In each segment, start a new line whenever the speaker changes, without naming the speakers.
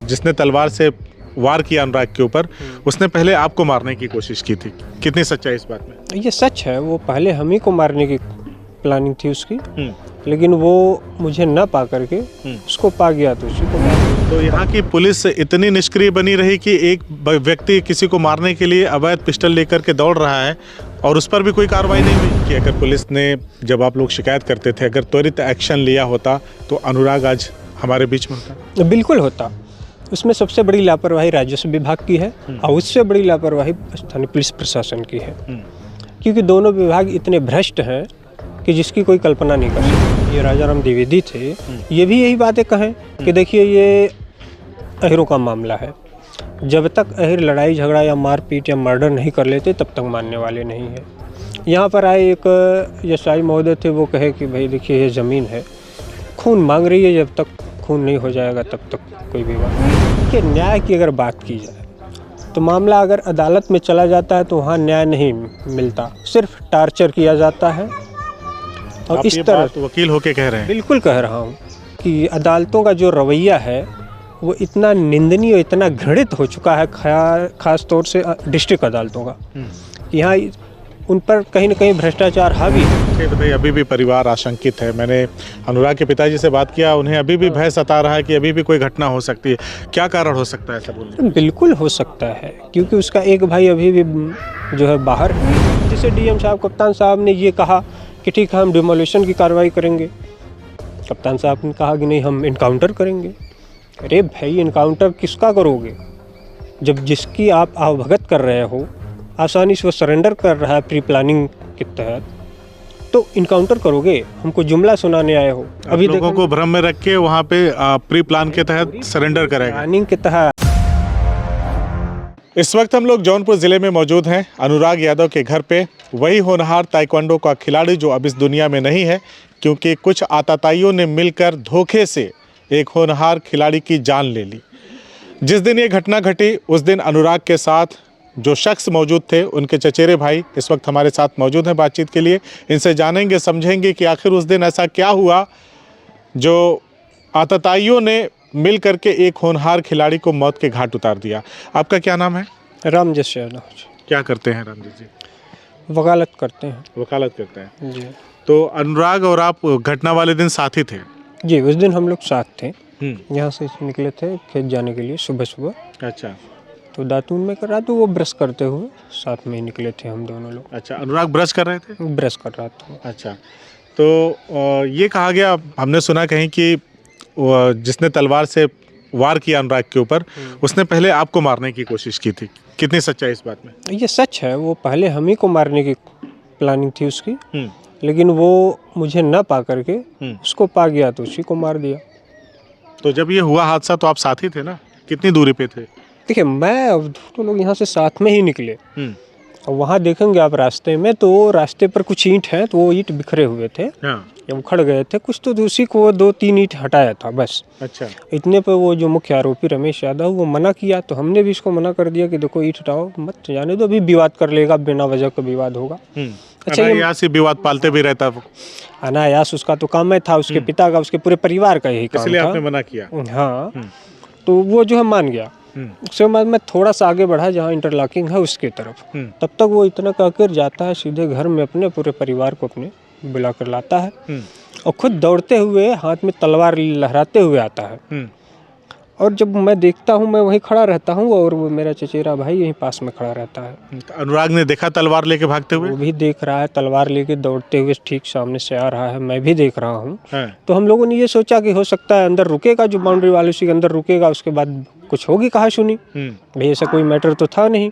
जिसने तलवार से वार किया अनुराग के ऊपर, उसने पहले आपको मारने की कोशिश की थी। कितनी सच्चाई इस बात में?
ये सच है, वो पहले हम ही को मारने की प्लानिंग थी उसकी, लेकिन वो मुझे न पा करके उसको पा गया तो उसी को मार दिया।
तो यहाँ की पुलिस इतनी निष्क्रिय बनी रही कि एक व्यक्ति किसी को मारने के लिए अवैध पिस्टल लेकर के दौड़ रहा है और उस पर भी कोई कार्रवाई नहीं हुई कि अगर पुलिस ने, जब आप लोग शिकायत करते थे, अगर त्वरित एक्शन लिया होता तो अनुराग आज हमारे बीच में होता?
बिल्कुल होता। उसमें सबसे बड़ी लापरवाही राजस्व विभाग की है और उससे बड़ी लापरवाही स्थानीय पुलिस प्रशासन की है, क्योंकि दोनों विभाग इतने भ्रष्ट हैं कि जिसकी कोई कल्पना नहीं कर सकती। ये राजाराम द्विवेदी थे, ये भी यही बातें कहें कि देखिए ये अहिरों का मामला है, जब तक अहिर लड़ाई झगड़ा या मारपीट या मर्डर नहीं कर लेते तब तक मानने वाले नहीं है। यहाँ पर आए एक यशाई महोदय थे, वो कहे कि भाई देखिए ये ज़मीन है, खून मांग रही है, जब तक खून नहीं हो जाएगा तब तक कोई विवाद नहीं। कि न्याय की अगर बात की जाए तो मामला अगर अदालत में चला जाता है तो वहाँ न्याय नहीं मिलता, सिर्फ टार्चर किया जाता है। और इस तरह
वकील होके कह रहे हैं?
बिल्कुल कह रहा हूँ कि अदालतों का जो रवैया है वो इतना निंदनीय, इतना घृणित हो चुका है, खास तौर से डिस्ट्रिक्ट अदालतों का, कि यहाँ उन पर कहीं न कहीं भ्रष्टाचार हावी है।
बताइए, अभी भी परिवार आशंकित है। मैंने अनुराग के पिताजी से बात किया, उन्हें अभी भी भय सता रहा है कि अभी भी कोई घटना हो सकती है। क्या कारण हो सकता है ऐसा बोलने?
बिल्कुल हो सकता है, क्योंकि उसका एक भाई अभी भी जो है बाहर है। जैसे डीएम साहब, कप्तान साहब ने ये कहा कि ठीक है हम डिमोलिशन की कार्रवाई करेंगे, कप्तान साहब ने कहा कि नहीं हम इनकाउंटर करेंगे। अरे भाई, इनकाउंटर किसका करोगे जब जिसकी आप अवगत कर रहे हो आसानी से वो सरेंडर कर रहा है प्री प्लानिंग के तहत, तो इनकाउंटर करोगे? हमको जुमला सुनाने आए हो?
अभी लोगों को भ्रम में रख के वहाँ पे प्री प्लान के तहत सरेंडर करेगा,
प्लानिंग के तहत।
इस वक्त हम लोग जौनपुर जिले में मौजूद हैं, अनुराग यादव के घर पे। वही होनहार ताइक्वांडो का खिलाड़ी जो अब इस दुनिया में नहीं है, क्योंकि कुछ आतताइयों ने मिलकर धोखे से एक होनहार खिलाड़ी की जान ले ली। जिस दिन ये घटना घटी उस दिन अनुराग के साथ जो शख्स मौजूद थे, उनके चचेरे भाई इस वक्त हमारे साथ मौजूद हैं बातचीत के लिए। इनसे जानेंगे, समझेंगे कि आखिर उस दिन ऐसा क्या हुआ जो आतताइयों ने मिल करके एक होनहार खिलाड़ी को मौत के घाट उतार दिया। आपका क्या नाम है?
रामजस यादव।
क्या करते हैं रामजी जी?
वकालत करते हैं।
वकालत करते हैं
जी।
तो अनुराग और आप घटना वाले दिन साथ ही थे?
जी, उस दिन हम लोग साथ थे। यहाँ से निकले थे खेत जाने के लिए सुबह सुबह।
अच्छा।
तो दातून में कर रहा तो वो ब्रश करते हुए साथ में ही निकले थे हम दोनों लोग।
अच्छा, अनुराग ब्रश कर रहे थे?
ब्रश कर रहा था।
अच्छा, तो ये कहा गया, हमने सुना कहीं कि जिसने तलवार से वार किया अनुराग के ऊपर, उसने पहले आपको मारने की कोशिश की थी। कितनी सच्चाई इस बात में?
ये सच है, वो पहले हम ही को मारने की प्लानिंग थी उसकी, लेकिन वो मुझे न पा करके उसको पा गया तो उसी को मार दिया।
तो जब ये हुआ हादसा तो आप साथ ही थे ना? कितनी दूरी पे थे?
देखिए, मैं और दोनों लोग यहाँ से साथ में ही निकले और वहाँ देखेंगे आप रास्ते में, तो रास्ते पर कुछ ईंट हैं, तो वो ईंट बिखरे हुए थे या उखड़ गए थे कुछ, तो उसी को 2-3 ईंट हटाया था बस।
अच्छा।
इतने पे वो जो मुख्य आरोपी रमेश यादव, वो मना किया, तो हमने भी इसको मना कर दिया कि देखो ईंट हटाओ मत, जाने दो, अभी विवाद कर लेगा, बिना वजह का विवाद होगा।
अच्छा, अनायास ही विवाद पालते भी रहता वो?
अनायास उसका तो काम है था, उसके पिता का, उसके पूरे परिवार का यही काम था,
इसलिए आपने मना किया?
हाँ। तो वो जो है मान गया। उसके बाद मैं थोड़ा सा आगे बढ़ा जहाँ इंटरलॉकिंग है उसके तरफ, तब तक वो इतना कहकर जाता है सीधे घर में, अपने पूरे परिवार को अपने बुला कर लाता है और खुद दौड़ते हुए हाथ में तलवार लहराते हुए आता है। और जब मैं देखता हूँ, मैं वहीं खड़ा रहता हूँ और वो मेरा चचेरा भाई यहीं पास में खड़ा रहता है।
तो अनुराग ने देखा तलवार लेके भागते हुए?
वो भी देख रहा है, तलवार लेके दौड़ते हुए ठीक सामने से आ रहा है, मैं भी देख रहा हूँ। तो हम लोगों ने ये सोचा कि हो सकता है अंदर रुकेगा, जो बाउंड्री वाले उसी के अंदर रुकेगा, उसके बाद कुछ होगी कहा सुनी। भाई ऐसा कोई मैटर तो था नहीं।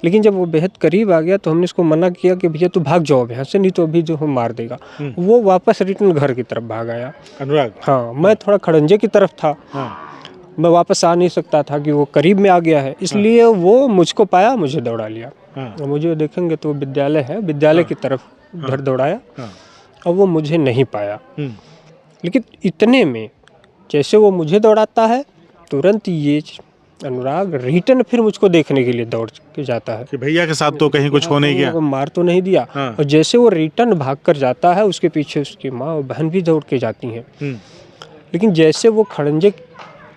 लेकिन जब वो बेहद करीब आ गया तो हमने इसको मना किया कि भैया तू भाग जाओ यहाँ से, नहीं तो अभी जो हम मार देगा। वो वापस रिटर्न घर की तरफ भाग आया अनुराग। हाँ, मैं थोड़ा खड़ंजे की तरफ था, मैं वापस आ नहीं सकता था कि वो करीब में आ गया है, इसलिए वो मुझको पाया, मुझे दौड़ा लिया। मुझे देखेंगे तो विद्यालय है, विद्यालय की तरफ घर दौड़ाया और वो मुझे नहीं पाया। लेकिन इतने में जैसे वो मुझे दौड़ाता है, तुरंत ये अनुराग रिटर्न फिर मुझको देखने के लिए दौड़ के जाता है
कि भैया के साथ तो कहीं कुछ हो नहीं गया,
मार तो नहीं दिया। और जैसे वो रिटर्न भाग कर जाता है, उसके पीछे उसकी माँ और बहन भी दौड़ के जाती हैं। लेकिन जैसे वो खड़ंजे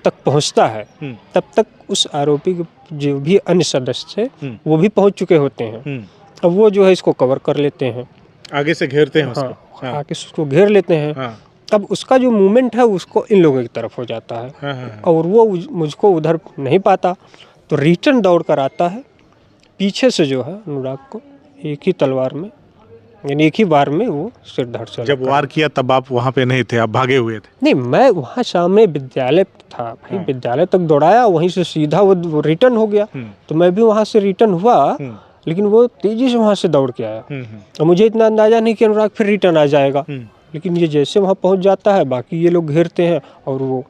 तक पहुंचता है तब तक उस आरोपी के जो भी अन्य सदस्य थे वो भी पहुंच चुके होते हैं। अब वो जो है इसको कवर कर लेते हैं,
आगे से घेरते हैं
हाँ,
उसको।
आके उसको घेर लेते हैं।
हाँ।
तब उसका जो मूवमेंट है उसको इन लोगों की तरफ हो जाता है।
हाँ।
और वो मुझको उधर नहीं पाता तो रिटर्न दौड़ कर आता है पीछे से, जो है अनुराग को एक ही तलवार में, यानी एक ही बार में वो सिर धड़ से
जब वार किया तब आप वहाँ पे नहीं थे, आप भागे हुए थे?
नहीं, मैं वहाँ सामने विद्यालय था भाई, विद्यालय तक दौड़ाया, वहीं से सीधा वो रिटर्न हो गया। तो मैं भी वहाँ से रिटर्न हुआ, लेकिन वो तेजी से वहाँ से दौड़ के आया। और मुझे इतना अंदाजा नहीं कि अनुराग फिर रिटर्न आ जाएगा, लेकिन ये जैसे वहाँ पहुँच जाता है बाकी ये लोग घेरते हैं और वो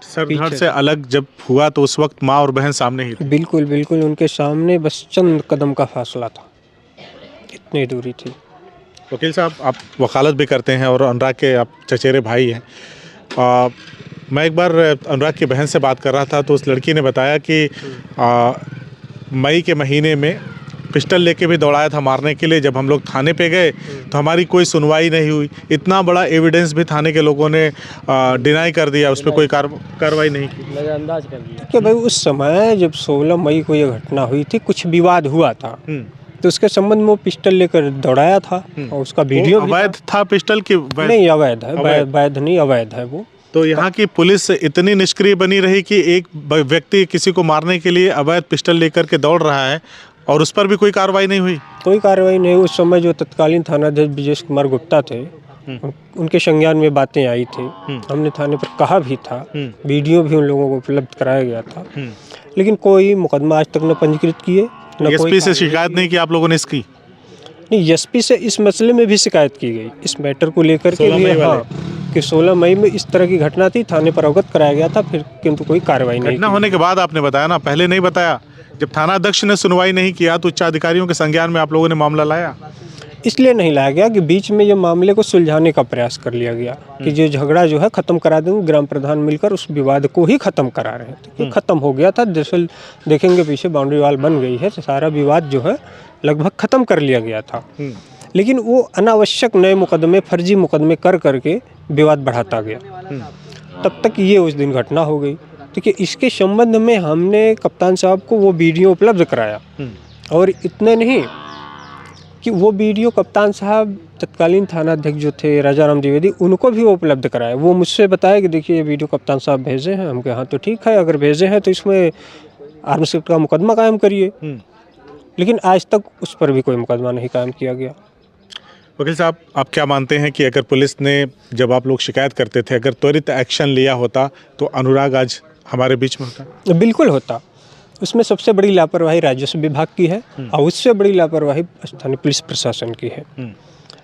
सरधड़ से अलग जब हुआ तो उस वक्त माँ और बहन सामने ही थी?
बिल्कुल बिल्कुल, उनके सामने बस चंद कदम का फासला था, इतनी दूरी थी।
वकील साहब, आप वकालत भी करते हैं और अनुराग के आप चचेरे भाई हैं। मैं एक बार अनुराग की बहन से बात कर रहा था तो उस लड़की ने बताया कि मई के महीने में पिस्टल लेके भी दौड़ाया था मारने के लिए। जब हम लोग थाने पे गए तो हमारी कोई सुनवाई नहीं हुई। इतना बड़ा एविडेंस भी थाने के लोगों ने डिनाई कर दिया, उस पर कोई कार्रवाई नहीं की,
नज़रअंदाज कर दिया। कि भाई उस समय जब 16 मई को ये घटना हुई थी, कुछ विवाद हुआ था तो उसके संबंध में वो पिस्टल लेकर दौड़ाया था और उसका वीडियो भी
अवैध था पिस्टल की?
नहीं, अवैध है, वैध नहीं, अवैध है वो।
तो यहाँ की पुलिस इतनी निष्क्रिय बनी रही कि एक व्यक्ति किसी को मारने के लिए अवैध पिस्टल लेकर के दौड़ रहा है और उस पर भी कोई कार्रवाई नहीं हुई? कोई
कार्रवाई नहीं। उस समय जो तत्कालीन थानाध्यक्ष ब्रजेश कुमार गुप्ता थे, उनके संज्ञान में बातें आई थी, हमने थाने पर कहा भी था, वीडियो भी उन लोगों को उपलब्ध कराया गया था, लेकिन कोई मुकदमा आज तक न पंजीकृत किए।
एसपी से शिकायत नहीं की आप लोगों ने इसकी?
नहीं, एसपी से इस मसले में भी शिकायत की गई, इस मैटर को लेकर के भी, हाँ, कि 16 मई में इस तरह की घटना थी, थाने पर अवगत कराया गया था, फिर किंतु कोई कार्रवाई नहीं।
घटना होने के बाद आपने बताया ना, पहले नहीं बताया? जब थाना अध्यक्ष ने सुनवाई नहीं किया तो उच्च अधिकारियों के संज्ञान में आप लोगों ने मामला लाया?
इसलिए नहीं लाया गया कि बीच में ये मामले को सुलझाने का प्रयास कर लिया गया कि जो झगड़ा जो है खत्म करा देंगे, ग्राम प्रधान मिलकर उस विवाद को ही खत्म करा रहे थे। ये खत्म हो गया था, दरअसल देखेंगे पीछे बाउंड्री वाल बन गई है तो सारा विवाद जो है लगभग खत्म कर लिया गया था। लेकिन वो अनावश्यक नए मुकदमे, फर्जी मुकदमे कर करके विवाद बढ़ाता गया, तब तक ये उस दिन घटना हो गई। देखिए, इसके संबंध में हमने कप्तान साहब को वो वीडियो उपलब्ध कराया, और इतने नहीं कि वो वीडियो कप्तान साहब तत्कालीन थानाध्यक्ष जो थे राजाराम द्विवेदी, उनको भी वो उपलब्ध कराया। वो मुझसे बताया कि देखिए ये वीडियो कप्तान साहब भेजे हैं। हम कहे हाँ तो ठीक है, अगर भेजे हैं तो इसमें आर्म्स एक्ट का मुकदमा कायम करिए। लेकिन आज तक उस पर भी कोई मुकदमा नहीं कायम किया गया।
वकील साहब, आप क्या मानते हैं कि अगर पुलिस ने, जब आप लोग शिकायत करते थे, अगर त्वरित एक्शन लिया होता तो अनुराग आज हमारे बीच में होता?
बिल्कुल होता। उसमें सबसे बड़ी लापरवाही राजस्व विभाग की है और उससे बड़ी लापरवाही स्थानीय पुलिस प्रशासन की है,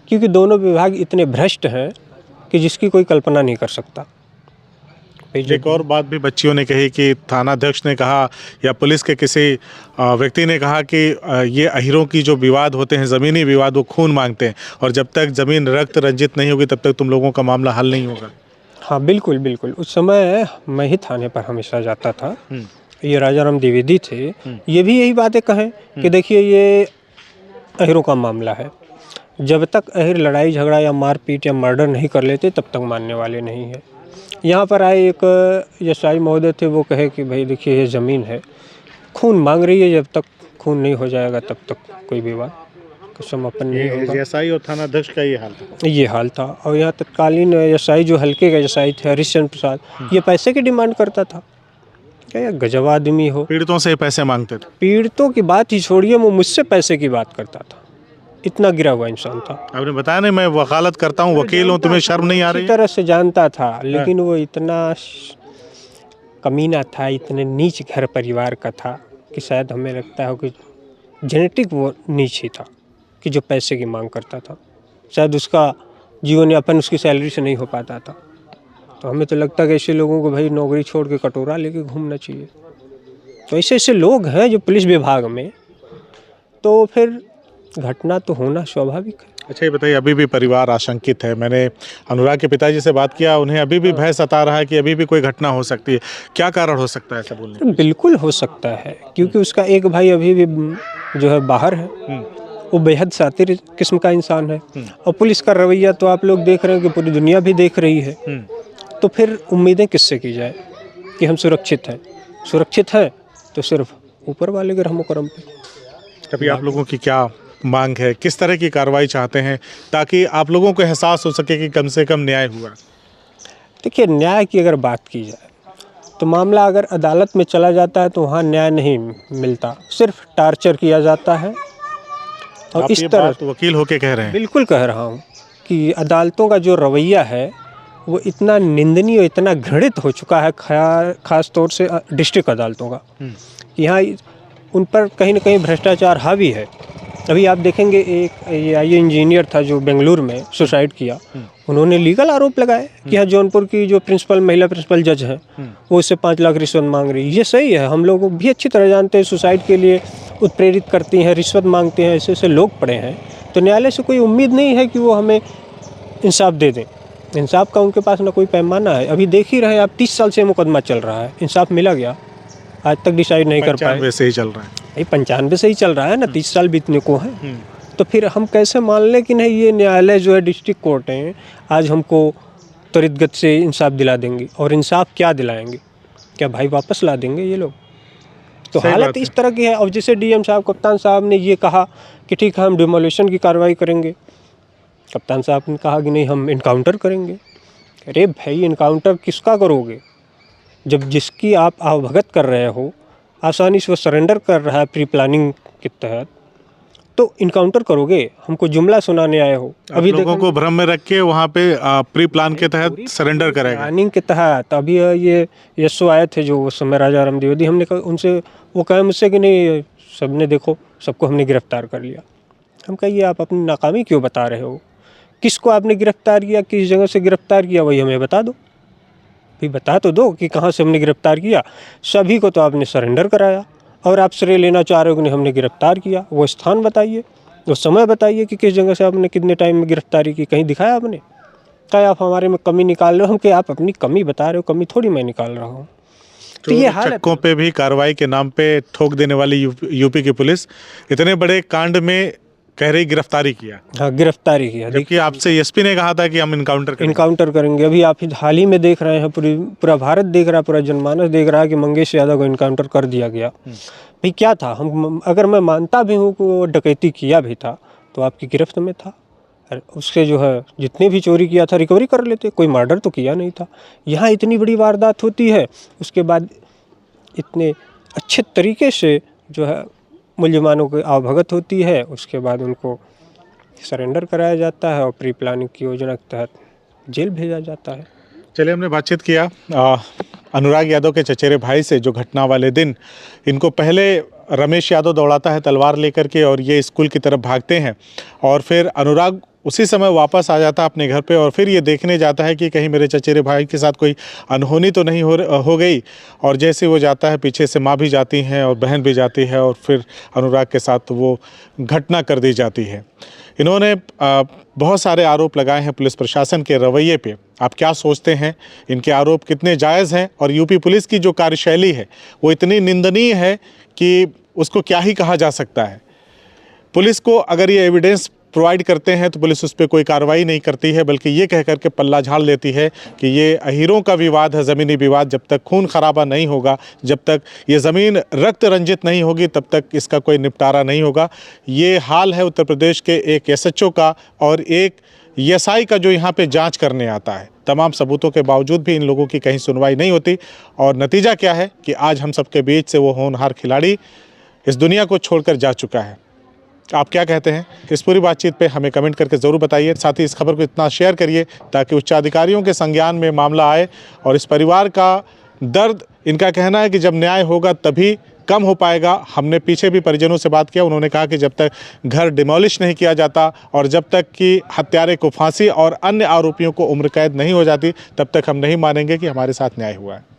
क्योंकि दोनों विभाग इतने भ्रष्ट हैं कि जिसकी कोई कल्पना नहीं कर सकता।
एक और बात भी बच्चियों ने कही कि थानाध्यक्ष ने कहा या पुलिस के किसी व्यक्ति ने कहा कि ये अहीरों की जो विवाद होते हैं, ज़मीनी विवाद, वो खून मांगते हैं और जब तक ज़मीन रक्त रंजित नहीं होगी तब तक तुम लोगों का मामला हल नहीं होगा।
हाँ बिल्कुल बिल्कुल, उस समय मैं ही थाने पर हमेशा जाता था। ये राजाराम द्विवेदी थे, ये भी यही बातें कहें कि देखिए ये अहीरों का मामला है, जब तक अहीर लड़ाई झगड़ा या मारपीट या मर्डर नहीं कर लेते तब तक मानने वाले नहीं है। यहाँ पर आए एक एसआई महोदय थे, वो कहे कि भाई देखिए ये ज़मीन है, खून मांग रही है, जब तक खून नहीं हो जाएगा तब तक कोई विवाद का समापन नहीं होगा।
एसआई और थानाध्यक्ष का ये हाल था?
ये हाल था। और यहाँ तत्कालीन एसआई जो हल्के का एसआई थे हरिश्चंद्र प्रसाद, ये पैसे की डिमांड करता था। क्या गजब आदमी हो,
पीड़ितों से पैसे मांगते थे?
पीड़ितों की बात ही छोड़िए, वो मुझसे पैसे की बात करता था। इतना गिरा हुआ इंसान था।
आपने बताया नहीं, मैं वकालत करता हूँ, वकील हूँ, तुम्हें शर्म नहीं आ रही?
तरह से जानता था, लेकिन वो इतना कमीना था, इतने नीच घर परिवार का था कि शायद हमें लगता है कि जेनेटिक वो नीच ही था कि जो पैसे की मांग करता था। शायद उसका जीवन यापन उसकी सैलरी से नहीं हो पाता था। तो हमें तो लगता है कि ऐसे लोगों को भाई नौकरी छोड़ के कटोरा लेके घूमना चाहिए। तो ऐसे ऐसे लोग हैं जो पुलिस विभाग में, तो फिर घटना तो होना स्वाभाविक है।
अच्छा, ये बताइए, अभी भी परिवार आशंकित है। मैंने अनुराग के पिताजी से बात किया, उन्हें अभी भी भय सता रहा है कि अभी भी कोई घटना हो सकती है। क्या कारण हो सकता है ऐसा बोलने?
तो बिल्कुल हो सकता है, क्योंकि उसका एक भाई अभी भी जो है बाहर है, वो बेहद शातिर किस्म का इंसान है। और पुलिस का रवैया तो आप लोग देख रहे हैं कि पूरी दुनिया भी देख रही है। तो फिर उम्मीदें किससे की जाए? कि हम सुरक्षित हैं तो सिर्फ ऊपर वाले के रहमो करम पे।
अभी आप लोगों की क्या मांग है, किस तरह की कार्रवाई चाहते हैं ताकि आप लोगों को एहसास हो सके कि कम से कम न्याय हुआ?
देखिए, न्याय की अगर बात की जाए तो मामला अगर अदालत में चला जाता है तो वहाँ न्याय नहीं मिलता, सिर्फ टार्चर किया जाता है। और
आप
इस
ये
तरह
बात वकील होके कह रहे हैं?
बिल्कुल कह रहा हूँ कि अदालतों का जो रवैया है वो इतना निंदनीय, इतना घृणित हो चुका है, खास तौर से डिस्ट्रिक्ट अदालतों का। यहाँ उन पर कहीं ना कहीं भ्रष्टाचार हावी है। अभी आप देखेंगे, एक ये इंजीनियर था जो बेंगलुरु में सुसाइड किया, उन्होंने लीगल आरोप लगाए कि यहाँ जौनपुर की जो महिला प्रिंसिपल जज है वो इससे 5 लाख रिश्वत मांग रही है। ये सही है, हम लोग भी अच्छी तरह जानते हैं सुसाइड के लिए उत्प्रेरित करती हैं, रिश्वत मांगते हैं, ऐसे लोग पड़े हैं। तो न्यायालय से कोई उम्मीद नहीं है कि वो हमें इंसाफ दे दें। इंसाफ का उनके पास ना कोई पैमाना है। अभी देख ही रहे हैं आप, 30 साल से मुकदमा चल रहा है, इंसाफ मिला गया? आज तक डिसाइड नहीं कर पाए।
95 से ही चल रहा है।
95 से ही चल रहा है ना, 30 साल बीतने को हैं। तो फिर हम कैसे मान लें कि नहीं ये न्यायालय जो है, डिस्ट्रिक्ट कोर्ट है, आज हमको त्वरित गति से इंसाफ दिला देंगे? और इंसाफ क्या दिलाएंगे? क्या भाई वापस ला देंगे ये लोग? तो हालत इस तरह की है। और जैसे डीएम साहब, कप्तान साहब ने ये कहा कि ठीक है हम डिमोलिशन की कार्रवाई करेंगे, कप्तान साहब ने कहा कि नहीं हम इनकाउंटर करेंगे। अरे भाई, इनकाउंटर किसका करोगे जब जिसकी आप अवगत कर रहे हो आसानी से वो सरेंडर कर रहा है प्री प्लानिंग के तहत, तो इनकाउंटर करोगे? हमको जुमला सुनाने आए हो?
अभी लोगों को भ्रम में रख के वहाँ पे प्री प्लान के तहत सरेंडर करेगा,
प्लानिंग के तहत। अभी ये यशो आए थे जो उस समय राजा राम द्विवेदी, हमने कहा उनसे, वो कहे मुझसे कि नहीं सबने देखो, सबको हमने गिरफ्तार कर लिया। हम कहिए आप अपनी नाकामी क्यों बता रहे हो? किसको आपने गिरफ्तार किया, किस जगह से गिरफ्तार किया, वही हमें बता दो। भाई बता तो दो कि कहाँ से हमने गिरफ्तार किया। सभी को तो आपने सरेंडर कराया और आप श्रेय लेना चाह रहे हो कि नहीं हमने गिरफ्तार किया। वो स्थान बताइए, वो समय बताइए कि किस जगह से आपने कितने टाइम में गिरफ्तारी की, कहीं दिखाया आपने? क्या आप हमारे में कमी निकाल रहे हो? हम कि आप अपनी कमी बता रहे हो, कमी थोड़ी मैं निकाल रहा हूँ।
तो ये चक्कों पे भी कार्रवाई के नाम पे ठोक देने वाली यूपी की पुलिस इतने बड़े कांड में कह रही गिरफ्तारी किया।
हाँ, गिरफ्तारी किया।
देखिए, आपसे एसपी ने कहा था कि हम इनकाउंटर
करेंगे। अभी आप हाल ही में देख रहे हैं, पूरा भारत देख रहा है, पूरा जनमानस देख रहा है कि मंगेश यादव को इनकाउंटर कर दिया गया। भाई क्या था? हम अगर मैं मानता भी हूँ कि वो डकैती किया भी था तो आपकी गिरफ्त में था, उससे जो है जितने भी चोरी किया था रिकवरी कर लेते, कोई मर्डर तो किया नहीं था। यहाँ इतनी बड़ी वारदात होती है, उसके बाद इतने अच्छे तरीके से जो है मुलजमानों को अवगत होती है, उसके बाद उनको सरेंडर कराया जाता है और प्री प्लानिंग की योजना के तहत जेल भेजा जाता है।
चलिए, हमने बातचीत किया अनुराग यादव के चचेरे भाई से, जो घटना वाले दिन इनको पहले रमेश यादव दौड़ाता है तलवार लेकर के और ये स्कूल की तरफ भागते हैं और फिर अनुराग उसी समय वापस आ जाता है अपने घर पे और फिर ये देखने जाता है कि कहीं मेरे चचेरे भाई के साथ कोई अनहोनी तो नहीं हो गई। और जैसे वो जाता है, पीछे से माँ भी जाती हैं और बहन भी जाती है और फिर अनुराग के साथ वो घटना कर दी जाती है। इन्होंने बहुत सारे आरोप लगाए हैं पुलिस प्रशासन के रवैये पे। आप क्या सोचते हैं, इनके आरोप कितने जायज़ हैं? और यूपी पुलिस की जो कार्यशैली है वो इतनी निंदनीय है कि उसको क्या ही कहा जा सकता है। पुलिस को अगर ये एविडेंस प्रोवाइड करते हैं तो पुलिस उस पर कोई कार्रवाई नहीं करती है, बल्कि ये कह करके पल्ला झाड़ लेती है कि ये अहीरों का विवाद है, ज़मीनी विवाद। जब तक खून खराबा नहीं होगा, जब तक ये ज़मीन रक्त रंजित नहीं होगी, तब तक इसका कोई निपटारा नहीं होगा। ये हाल है उत्तर प्रदेश के एक एसएचओ का और एक एएसआई का जो यहाँ पे जांच करने आता है। तमाम सबूतों के बावजूद भी इन लोगों की कहीं सुनवाई नहीं होती और नतीजा क्या है कि आज हम सबके बीच से वो होनहार खिलाड़ी इस दुनिया को छोड़कर जा चुका है। आप क्या कहते हैं? इस पूरी बातचीत पे हमें कमेंट करके ज़रूर बताइए। साथ ही इस खबर को इतना शेयर करिए ताकि उच्चाधिकारियों के संज्ञान में मामला आए और इस परिवार का दर्द, इनका कहना है कि जब न्याय होगा तभी कम हो पाएगा। हमने पीछे भी परिजनों से बात किया, उन्होंने कहा कि जब तक घर डिमोलिश नहीं किया जाता और जब तक कि हत्यारे को फांसी और अन्य आरोपियों को उम्र कैद नहीं हो जाती, तब तक हम नहीं मानेंगे कि हमारे साथ न्याय हुआ है।